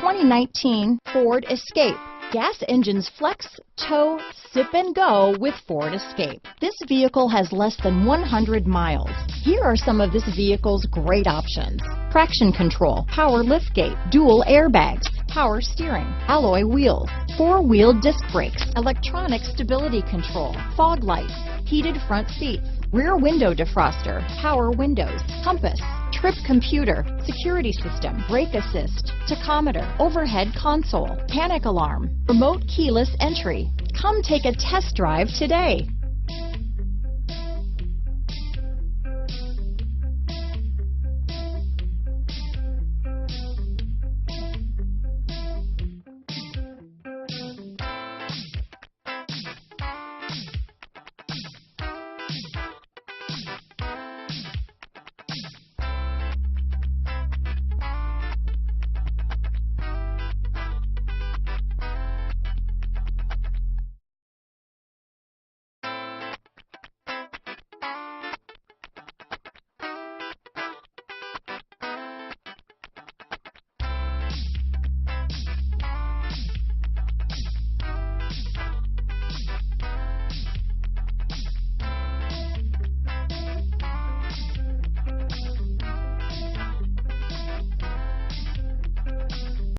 2019 Ford Escape. Gas engines flex, tow, sip and go with Ford Escape. This vehicle has less than 100 miles. Here are some of this vehicle's great options: traction control, power liftgate, dual airbags, power steering, alloy wheels, four-wheel disc brakes, electronic stability control, fog lights, heated front seats, rear window defroster, power windows, compass, trip computer, security system, brake assist, tachometer, overhead console, panic alarm, remote keyless entry. Come take a test drive today.